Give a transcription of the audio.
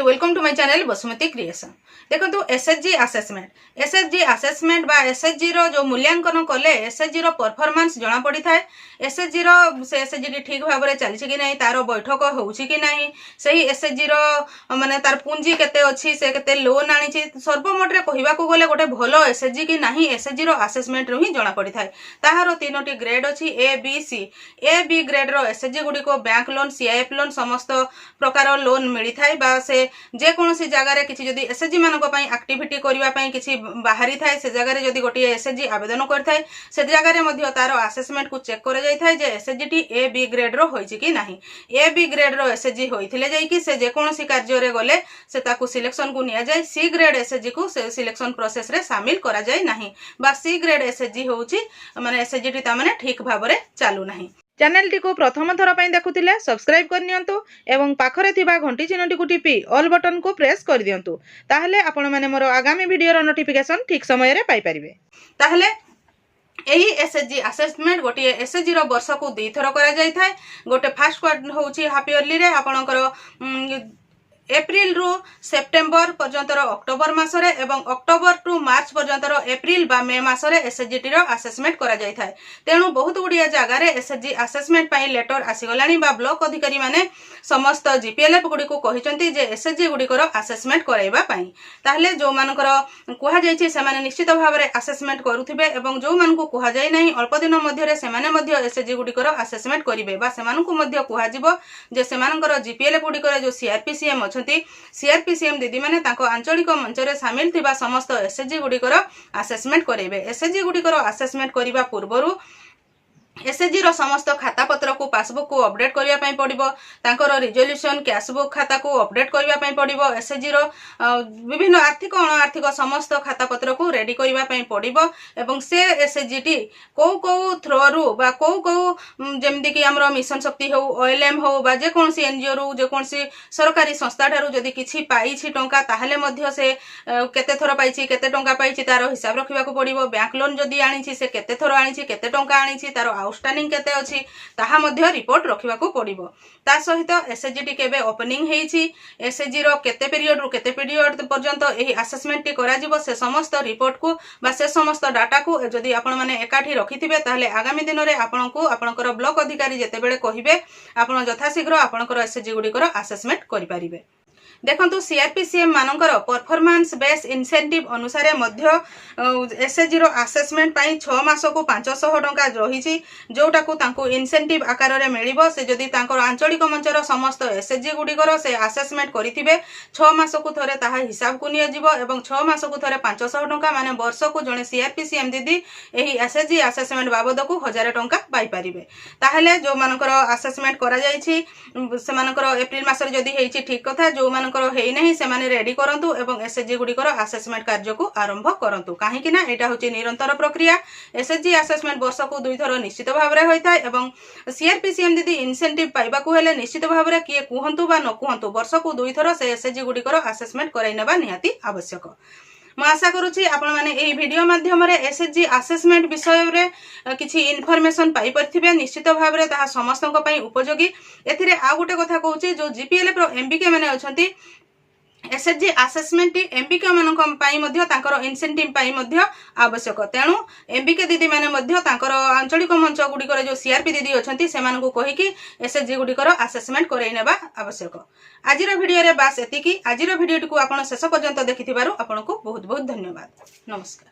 Welcome to my channel Basumati creation. देखो SHG assessment बा SHG रो जो मूल्यांकन कले एसएचजी रो परफॉर्मेंस जना पड़ी थाए। एसएचजी रो से एसएचजी ठीक भाव में चली कि नहीं, तार बैठक होउछि कि नहीं, सही एसएचजी रो माने तार पुंजी केते अछि, से केते लोन आनी, सर्वमोट रे कहिबा को गले गोटे भलो एसएचजी कि नहीं एसएचजी रो असेसमेंट रो ही जना पड़ी थाए। ताहारो तीनोटी ग्रेड अछि A B C. A B grade रो एसएचजी गुडी को बैंक लोन सीआईएफ लोन समस्त प्रकार लोन मिली थाए बा से जे कोनोसी जगह रे किछि जदी एसएचजी मानको पई एक्टिविटी करिवा पई किछि बाहरी थाए से जगह रे जदी गोटी एसएचजी आवेदन करथाय से जगह रे मध्ये तारो असेसमेंट को चेक कर जाय थाए जे एसएचजी टी ए बी ग्रेड रो होइछि कि नाही। ए बी ग्रेड रो एसएचजी होइथिले जाय कि से जे कोनोसी कार्य रे गले से ताकू सिलेक्शन को निया जाय। सी ग्रेड एसएचजी को से सिलेक्शन प्रोसेस रे शामिल करा जाय नाही बा सी ग्रेड एसएचजी होउछि माने एसएचजी टी ता माने ठीक भाव रे चालू नाही। चैनल टी को प्रथम थर पर देखुथिले सब्सक्राइब कर नियंतु एवं पाखरे थिबा घंटी चिन्हटी को टिपी ऑल बटन को प्रेस कर दियंतु, ताहले आपण माने मोर आगामी वीडियो रो नोटिफिकेशन ठीक समय रे पाई परिबे। ताहले एही एसएचजी असेसमेंट गोटे एसएचजी रो वर्ष को 2 थर करा जाय थाए। गोटे फर्स्ट क्वार्टर होउछि हाफ इयरली रे आपणकर एप्रिल रु सेप्टेम्बर पर्यंतर अक्टोबर मासरे एवं अक्टोबर टू मार्च पर्यंतर एप्रिल बा मे मासरे एसएचजी रो असेसमेंट करा जाय थाए। तेणु बहुत गुड़िया जगह रे एसएचजी असेसमेंट पई लेटर आसीगलानी बा ब्लॉक अधिकारी माने समस्त जीपीएलएफ गुडी को कहिसंती जे एसएचजी गुडी को असेसमेंट कराइबा पई। ताहले जो मानकर कुहा जायछि से माने निश्चित भाव रे असेसमेंट करूथिबे एवं जो मानको कुहा जाय नाही अल्प दिन मध्य रे से माने मध्य एसएचजी गुडी को असेसमेंट करिवे बा से मानको मध्य कुहा जिवो जे से मानकर जीपीएलएफ गुडी को जो सीआरपीसीएम सीआरपीसीएम दीदी माने तांको आंचलिक मंच रे शामिल थिबा समस्त एसएचजी गुडी को असेसमेंट करेबे। एसएचजी गुडी को असेसमेंट करिबा पूर्वरु एसएचजी रो समस्त खाता पत्र को पासबुक को अपडेट करिया पई पड़िबो, तांकर रिजोल्यूशन कैशबुक खाता को अपडेट करिया पई पड़िबो, एसएचजी रो विभिन्न आर्थिक अण आर्थिक समस्त खाता पत्र को रेडी करिया पई पड़िबो एवं से एसएचजी टी को थ्रो बा को जेमदी कि हमरो मिशन शक्ति हो ओएलएम हो बा जे कोनसी एनजीओ रो जे कोनसी सरकारी संस्था ठारू जदी किछि पाइछि टंका ताहले मध्य से केते थरो पाइछि केते टंका पाइछि तारो हिसाब रखिबा को पड़िबो। बैंक लोन जदी आनिछि से केते थरो आनिछि केते टंका आनिछि तारो आउटस्टैंडिंग केते अछि ताहा मध्य रिपोर्ट रखिबा को पड़िबो। ता सहित एसएचजी टी केबे ओपनिंग हेछि एसएचजी रो केते पीरियड रु केते पीरियड पर्यंत एही असेसमेंट टी करा जिवो से समस्त रिपोर्ट को बा से समस्त डाटा को जदी आपण माने एकाठी रखिथिबे ताहले आगामी दिन रे आपनको आपनकर ब्लॉक अधिकारी जेते बेले कहिबे आपण यथाशीघ्र आपनकर एसएचजी गुडी को असेसमेंट करि परिबे। देखंतु सीआरपीसीएम मानकर परफॉर्मेंस बेस इंसेंटिव अनुसार मध्य एसएचजी रो असेसमेंट पई 6 मास को 500 टंका रहिछि जोटा को तांको इंसेंटिव आकार रे मिलिबो। से जदी तांकर आंचलिक मंचर समस्त एसएचजी गुडी को से असेसमेंट करिथिबे 6 मास को थरे ताहा हिसाब को निया जिवो एवं 6 मास को थरे 500 टंका माने वर्ष को जने सीआरपीसीएम दीदी एही एसएचजी असेसमेंट बाबद को 1000 टंका पाई परिबे। ताहले जो मानकर असेसमेंट करा जायछि से मानकर एप्रिल मास रे जदी हेछि ठीक कथा, जो हेई नहीं से माने रेडी करंतु एवं एसएचजी गुडी को असेसमेंट कार्य को आरंभ करंतु काहे कि ना एटा होची निरंतर प्रक्रिया। एसएचजी असेसमेंट वर्ष को 2 थर निश्चित भाव रे होइता एवं सीआरपीसीएम दीदी इंसेंटिव पाइबा को हेले निश्चित भाव रे किए कुहंतु बा न कुहंतु वर्ष को 2 थर से एसएचजी गुडी को असेसमेंट कराइ नेबा निहाती आवश्यक। मैं आशा करुच्ची आपण माने एही वीडियो माध्यम रे एसएचजी असेसमेंट विषय रे किछि इन्फॉर्मेशन पाई परथिबे। निश्चित भाव रे ताहा समस्तक पई उपयोगी। एथिरे आ गुटे कथा कहूची जो जीपीएलएफ रो एमबीके माने अछंती एसएचजी असेसमेंट एमबीके मानक पई मध्ये तांकर इंसेंटिव पई मध्ये आवश्यक। तेणु एमबीके दीदी माने मध्ये तांकर आंचलिक मंच गुडी करे जो सीआरपी दीदी अछंती सेमान को कहि कि एसएचजी गुडी कर असेसमेंट करै नेबा आवश्यक। आजिर वीडियो रे बास एतिकी। आजिर वीडियो को आपण शेष पर्यंत देखिथिबारु आपण को बहुत बहुत धन्यवाद। नमस्कार।